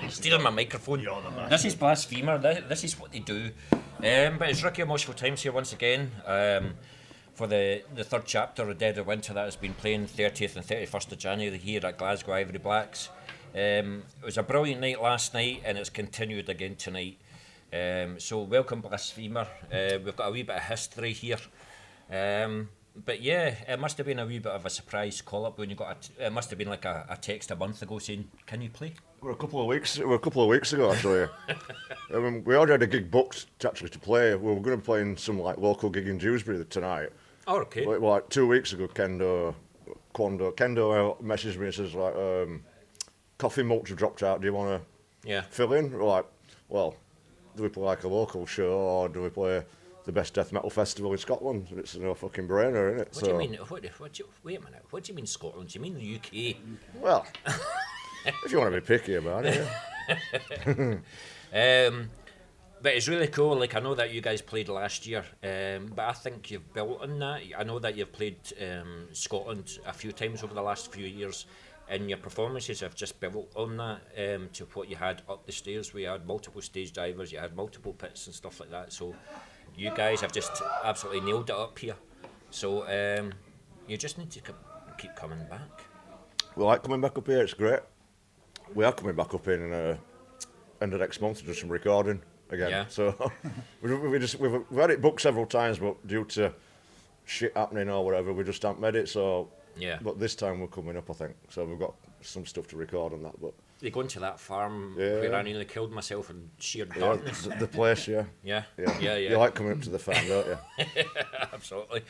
Stealing my microphone. You're the man. This is Blasphemer. This is what they do. But it's Ricky Emotional Times here once again. For the third chapter of Dead of Winter that has been playing 30th and 31st of January here at Glasgow Ivory Blacks. It was a brilliant night last night and it's continued again tonight. So welcome Blasphemer. We've got a wee bit of history here. But yeah, it must have been a wee bit of a surprise call up when you got it must have been like a text a month ago saying, "Can you play?" We're a couple of weeks ago actually. We already had a gig booked to play. We were going to be playing some like local gig in Dewsbury tonight. Oh, okay. Like 2 weeks ago, Kendo messaged me and says like, "Coffee mulch have dropped out. Do you want to fill in?" We're like, "Well, do we play like a local show or do we play the best death metal festival in Scotland?" And it's no fucking brainer, isn't it? What do you mean? Wait a minute. What do you mean Scotland? Do you mean the UK? Well, if you want to be picky about it. Yeah. But it's really cool. Like I know that you guys played last year, but I think you've built on that. I know that you've played Scotland a few times over the last few years, and your performances have just built on that to what you had up the stairs. We had multiple stage divers, you had multiple pits and stuff like that. So you guys have just absolutely nailed it up here. So you just need to keep coming back. We like coming back up here. It's great. We are coming back up in end of next month to do some recording again. Yeah. So we've had it booked several times, but due to shit happening or whatever, we just haven't made it. So yeah. But this time we're coming up, I think. So we've got some stuff to record on that. But they go into that farm where I nearly killed myself in sheer darkness. The place, yeah. Yeah. You like coming up to the farm, don't you? Absolutely.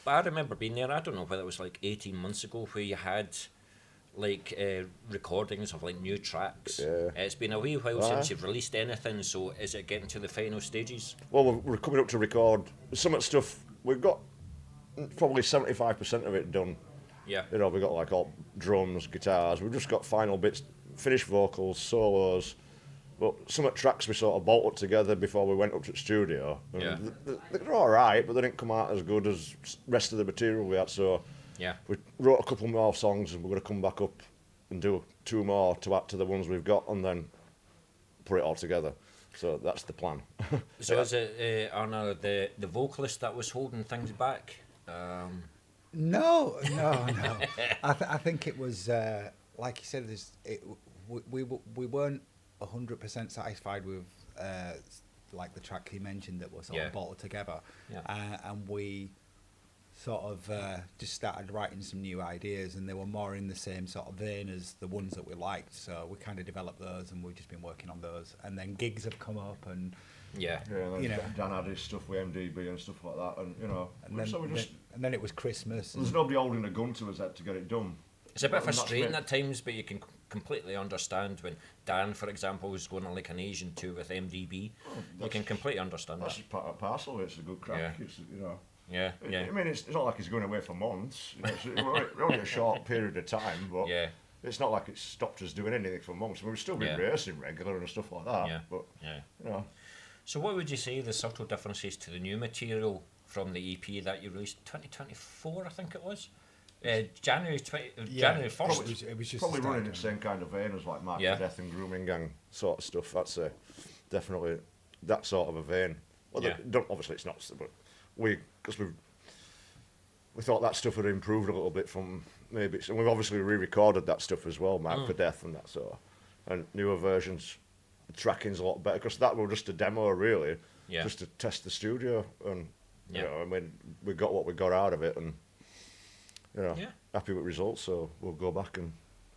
But I remember being there. I don't know whether it was like 18 months ago, where you had like recordings of like new tracks. Yeah. It's been a wee while since you've released anything. So is it getting to the final stages? Well, we're coming up to record some of the stuff. We've got probably 75% of it done. Yeah. You know, we've got like all drums, guitars. We've just got final bits, finished vocals, solos. But some of the tracks we sort of bolted together before we went up to the studio. Yeah. They're all right, but they didn't come out as good as rest of the material we had. So yeah, we wrote a couple more songs, and we're going to come back up and do 2 more to add to the ones we've got, and then put it all together. So that's the plan. So is it Arno, the vocalist that was holding things back? No. I think it was like you said. We weren't 100% satisfied with like the track you mentioned that was sort of bolted together, and we sort of just started writing some new ideas, and they were more in the same sort of vein as the ones that we liked. So we kind of developed those, and we've just been working on those. And then gigs have come up, and Dan had his stuff with MDB and stuff like that, and you know. And then it was Christmas. There's nobody holding a gun to his head to get it done. It's a bit frustrating at times, but you can completely understand when Dan, for example, was going on like an Asian tour with MDB. You can completely understand that's that. Part and parcel of it. It's a good crack. Yeah. It's, you know. Yeah. I mean, it's not like he's going away for months. You know, we're only a short period of time, but it's not like it's stopped us doing anything for months. We've still been racing regular and stuff like that. Yeah. But you know. So, what would you say the subtle differences to the new material from the EP that you released 2024? I think it was. January 1st. It was just probably running in the same kind of vein as like Mark for Death and Grooming Gang sort of stuff. That's definitely that sort of a vein. Well, obviously it's not, but we thought that stuff had improved a little bit from maybe, and we've obviously re-recorded that stuff as well, Mark for Death and that sort of, and newer versions. The tracking's a lot better because that was just a demo really, just to test the studio, and you know, I mean, we got what we got out of it, and you know, happy with results, so we'll go back and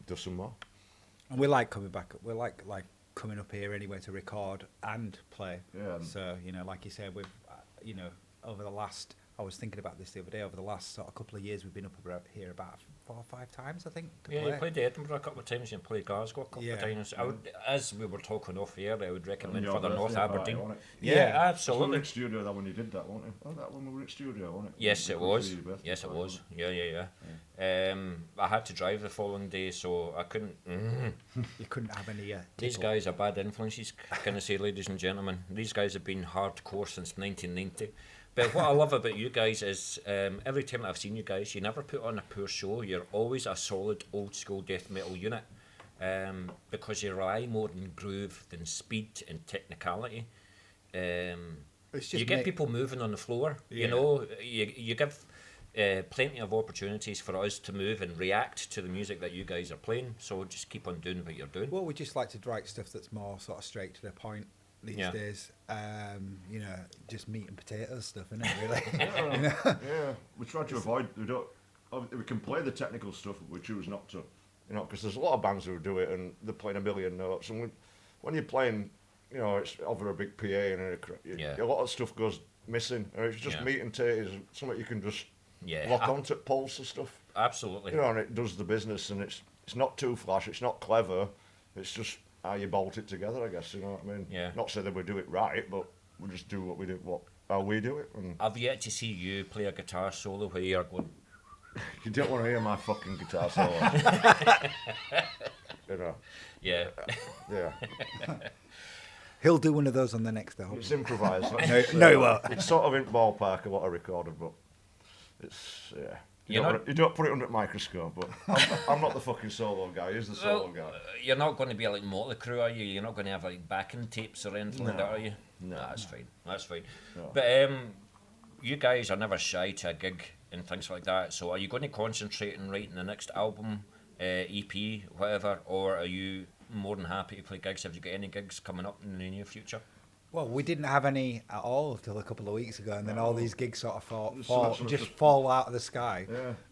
do some more. And we like coming back. We like coming up here anyway to record and play. Yeah. So you know, like you said, we've you know, over the last, I was thinking about this the other day. Over the last sort of couple of years, we've been up here about 4 or 5 times, I think. You played Edinburgh a couple of times. You played Glasgow a couple of times. I would, as we were talking off air, I would recommend further North Aberdeen. Absolutely. In studio that when you did that, wasn't it? Oh, that one we were in studio, wasn't it? Yes, it was. Yes, it was. Yeah. I had to drive the following day, so I couldn't. You couldn't have any. These guys are bad influences, can I say, ladies and gentlemen? These guys have been hardcore since 1990. But what I love about you guys is every time I've seen you guys, you never put on a poor show. You're always a solid old school death metal unit. because you rely more on groove than speed and technicality. You get people moving on the floor. Yeah. You know, you give plenty of opportunities for us to move and react to the music that you guys are playing. So just keep on doing what you're doing. Well, we just like to write stuff that's more sort of straight to the point these days. You know, just meat and potatoes stuff, isn't it? Really. You know? Yeah, we try to avoid. We can play the technical stuff, but we choose not to. You know, because there's a lot of bands who do it and they're playing a million notes. And when you're playing, you know, it's over a big PA and a lot of stuff goes missing. And it's just meat and potatoes, something you can just lock onto pulse and stuff. Absolutely. You know, and it does the business, and it's not too flash, it's not clever, it's just how you bolt it together, I guess. You know what I mean? Yeah. Not say that we do it right, but we just do what we do, how we do it. And I've yet to see you play a guitar solo where you're going. you don't want to hear my fucking guitar solo. You know. Yeah. Yeah. He'll do one of those on the next album. It's improvised. No, he won't. It's sort of in ballpark of what I recorded, but it's You don't put it under a microscope, but I'm not the fucking solo guy. He's the solo guy. You're not going to be like Motley Crue, are you? You're not going to have like backing tapes or anything like that, are you? No. That's fine. That's fine. No. But you guys are never shy to a gig and things like that. So are you going to concentrate on writing the next album, EP, whatever, or are you more than happy to play gigs? Have you got any gigs coming up in the near future? Well, we didn't have any at all till a couple of weeks ago, and then all these gigs sort of just fall out of the sky.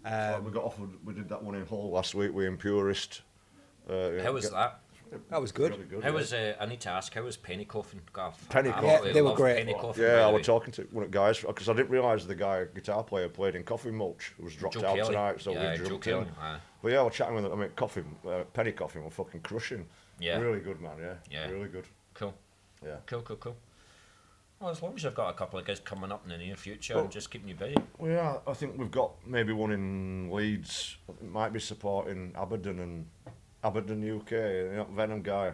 Yeah. We got offered. We did that one in Hull last week with Impurist. How was that? That was good. Really good. How was? I need to ask. How was Penny Coffin? Penny Coffin. Yeah, they were great. Penny Coffin, Yeah, I was talking to one of the guys because I didn't realise the guitar player played in Coffin Mulch, who was dropped Joe out Kelly. tonight. So Yeah, we Joe jumped Kelly. in. But yeah, I was chatting with him. I mean, Penny Coffin were fucking crushing. Yeah. Really good, man. Yeah. Really good. Cool. Yeah. Cool. Well, as long as you've got a couple of gigs coming up in the near future Well, and just keeping you busy. Well, yeah, I think we've got maybe one in Leeds. It might be supporting Aberdeen, UK. You know, Venom guy.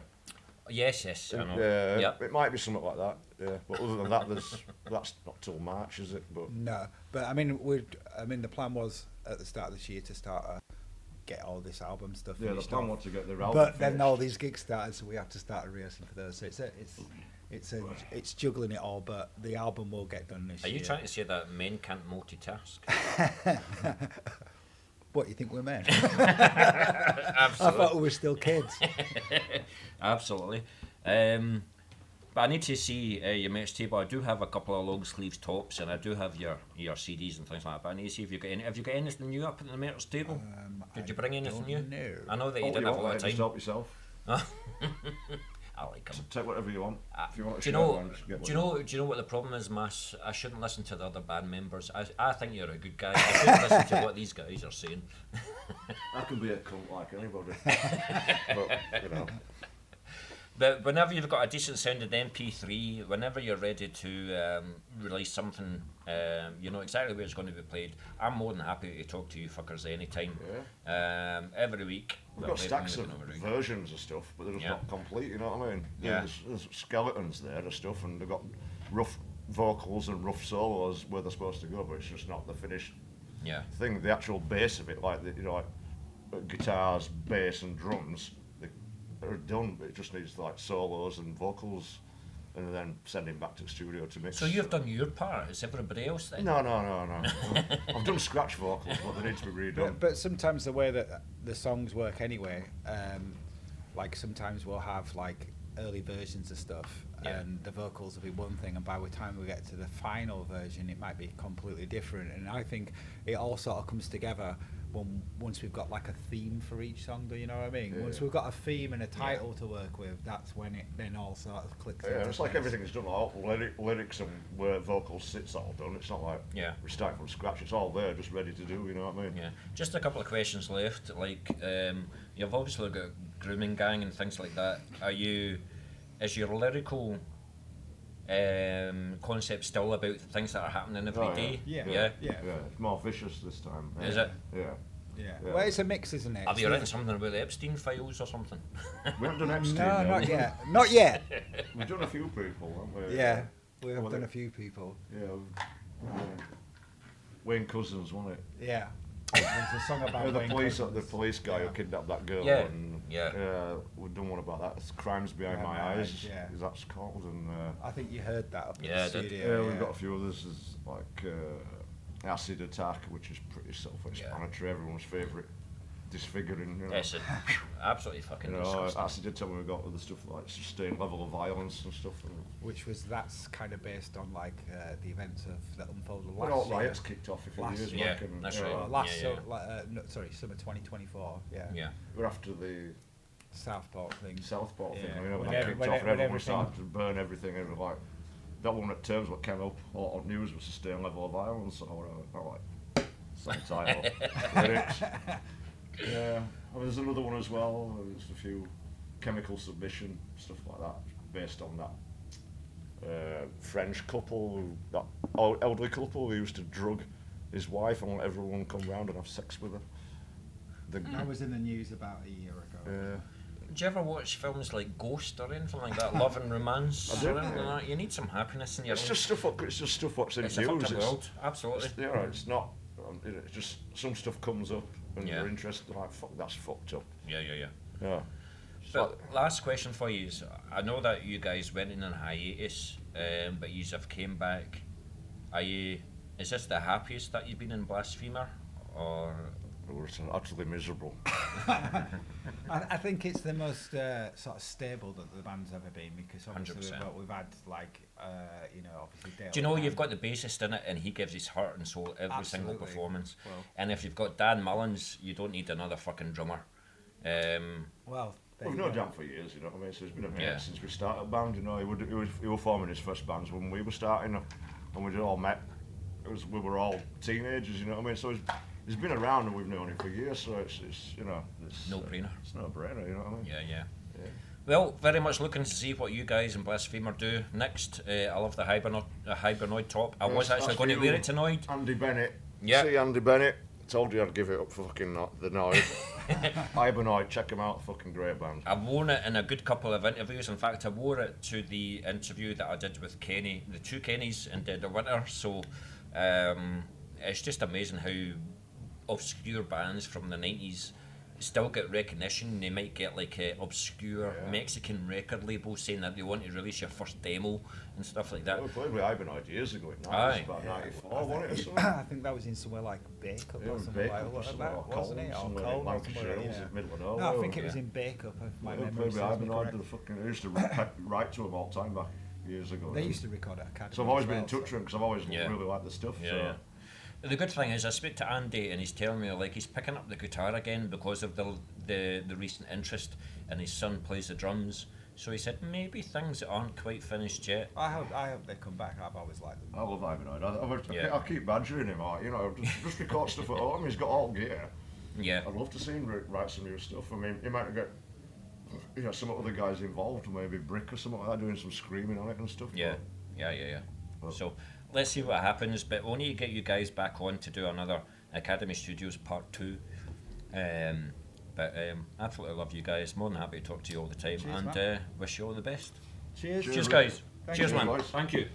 Yes, I know. Yeah, Yep. it might be something like that. Yeah, but other than that, that's not till March, is it? But No, but I mean, the plan was at the start of this year to start get all this album stuff. yeah, the finished plan off. was to get the album. But then finished. all these gigs started, so we have to start rehearsing for those. So it's juggling it all, but the album will get done this Are year. you trying to say that men can't multitask? What, you think we're men? Absolutely. I thought we were still kids. Absolutely. But I need to see your merch table. I do have a couple of long sleeves tops, and I do have your CDs and things like that. But I need to see if you've got any. Have you got anything new up at the merch table? Did you bring anything new? No. I know that you Oh, didn't have a lot of just time. help yourself. I like them. Take whatever you want. If you want to Do you share know? one, just get Do one. you know what the problem is, Mass? I shouldn't listen to the other band members. I think you're a good guy. I shouldn't listen to what these guys are saying. I can be a cunt like anybody. But, you know. But whenever you've got a decent sounding MP3, whenever you're ready to release something, you know exactly where it's going to be played. I'm more than happy to talk to you fuckers anytime. Yeah. Every week. We've got stacks of versions of stuff, but they're just not complete, you know what I mean? Yeah. There's skeletons there and stuff, and they've got rough vocals and rough solos where they're supposed to go, but it's just not the finished thing. The actual bass of it, like guitars, bass, and drums, they're done, but it just needs like solos and vocals, and then sending back to the studio to mix. So you've done your part. Is everybody else then? No. I've done scratch vocals, but they need to be redone. But sometimes the way that the songs work anyway, like sometimes we'll have like early versions of stuff, and the vocals will be one thing, and by the time we get to the final version, it might be completely different. And I think it all sort of comes together once we've got like a theme for each song. Do you know what I mean? Once we've got a theme and a title to work with, that's when it then all sort of clicks. Yeah, it's like everything is done, like lyrics and where vocals sit's all done. It's not like we're starting from scratch. It's all there, just ready to do. You know what I mean? Yeah. Just a couple of questions left. Like, you've obviously got a grooming gang and things like that. Is your lyrical concept still about the things that are happening every day? Yeah. It's more vicious this time. Is it? Yeah. Well, it's a mix, isn't it? Have you written something about the Epstein files or something? We haven't done Epstein. No, yet. not yet. Not yet. We've done a few people, haven't we? Yeah, we have done a few people. Yeah. Wayne Cousins, wasn't it? Yeah. There's a song about the Wayne police, Cousins. the police guy who kidnapped that girl. Yeah. And Yeah. We've done one about that. It's Crimes Behind My Eyes. Yeah. Is that's called? And I think you heard that up in Yeah, I the did. studio. yeah, we've got a few others. There's like Acid Attack, which is pretty self-explanatory. Everyone's favourite. Disfiguring, you know. Yes, absolutely fucking You know, disgusting. Acid Attack, we've got other stuff like sustained level of violence and stuff. That's kind of based on like the events that unfolded Well, last all year. riots kicked off a few Last years year. back. And, That's right. Last Yeah, summer 2024. Yeah. Yeah. We're after the Southport thing. Southport thing, Yeah. you know, When when that every- kicked when off, every- and everyone everything- started to burn everything, and like that one at terms what came up on news was sustained level of violence. So I like same title. Lyrics. Yeah, I mean, there's another one as well. There's a few chemical submission stuff like that, based on that French couple, that elderly couple who used to drug his wife and let everyone come round and have sex with her. That was in the news about a year ago. Do you ever watch films like Ghost or anything like that? Love and Romance? I do, or anything yeah. like that? You need some happiness in your It's life. just stuff. It's just stuff what's in It's a news. fucked up world, absolutely. You know, it's not. It's just some stuff comes up and Yeah. you're interested. Like, fuck, that's fucked up. Yeah. Yeah. But last question for you is, I know that you guys went in on hiatus, but you have came back. Is this the happiest that you've been in Blasphemer? Or We're utterly miserable. I think it's the most sort of stable that the band's ever been, because obviously 100%. we've had like obviously Dale. do you know you've got the bassist in it and he gives his heart and soul every single Absolutely. performance. Well, And if you've got Dan Mullins, you don't need another fucking drummer. well, there We've you known go. Dan for years, you know what I mean? So he's been a mate Yeah. since we started the band, you know. He was forming his first bands when we were starting, and we all met. We were all teenagers, you know what I mean? So he's been around and we've known him for years, so it's you know, it's No-brainer. It's no brainer, you know what I mean? Yeah. Well, very much looking to see what you guys and Blasphemer do next. I love the Hibernoid top. I was Yes, actually that's going to you, wear it tonight. Andy Bennett. Yeah. See Andy Bennett. Told you I'd give it up for fucking the Noid. Hibernoid, check him out, fucking great band. I've worn it in a good couple of interviews. In fact, I wore it to the interview that I did with Kenny, the two Kennys in Dead of Winter. So it's just amazing how obscure bands from the 90s still get recognition. They might get like a obscure Mexican record label saying that they want to release your first demo and stuff like that. We played with Hibernoid years ago. Aye. About 94, wasn't it? Or something? I think that was in somewhere like Bake Up Yeah, or it was something Bake like Up or that, somewhere, or wasn't it? Or somewhere in Cole or Lancashire, somewhere. it was Yeah. in the middle of No, I nowhere, think it was yeah. in Bake Up. If my We memory played with serves me Hibernoid. correct. I used to write to him all the time back years ago. They used to record at Academy. So I've always as been in well, touch with him because I've always Yeah. really liked the stuff. Yeah, so. yeah. The good thing is I speak to Andy and he's telling me like he's picking up the guitar again because of the recent interest, and his son plays the drums. So he said maybe things aren't quite finished yet. I hope they come back. I've always liked them. I love Hibernoid. Yeah. I keep badgering him, you know, just record stuff at home. He's got all gear. Yeah. I'd love to see him write some new stuff. I mean, he might get, you know, some other guys involved, maybe Brick or something like that, doing some screaming on it and stuff. Yeah. So let's see what happens, but we'll need to get you guys back on to do another Academy Studios Part 2. Absolutely love you guys. More than happy to talk to you all the time. Cheers, and man. wish you all the best. Cheers. Cheers guys. Thank Cheers, you. man. Boys. Thank you.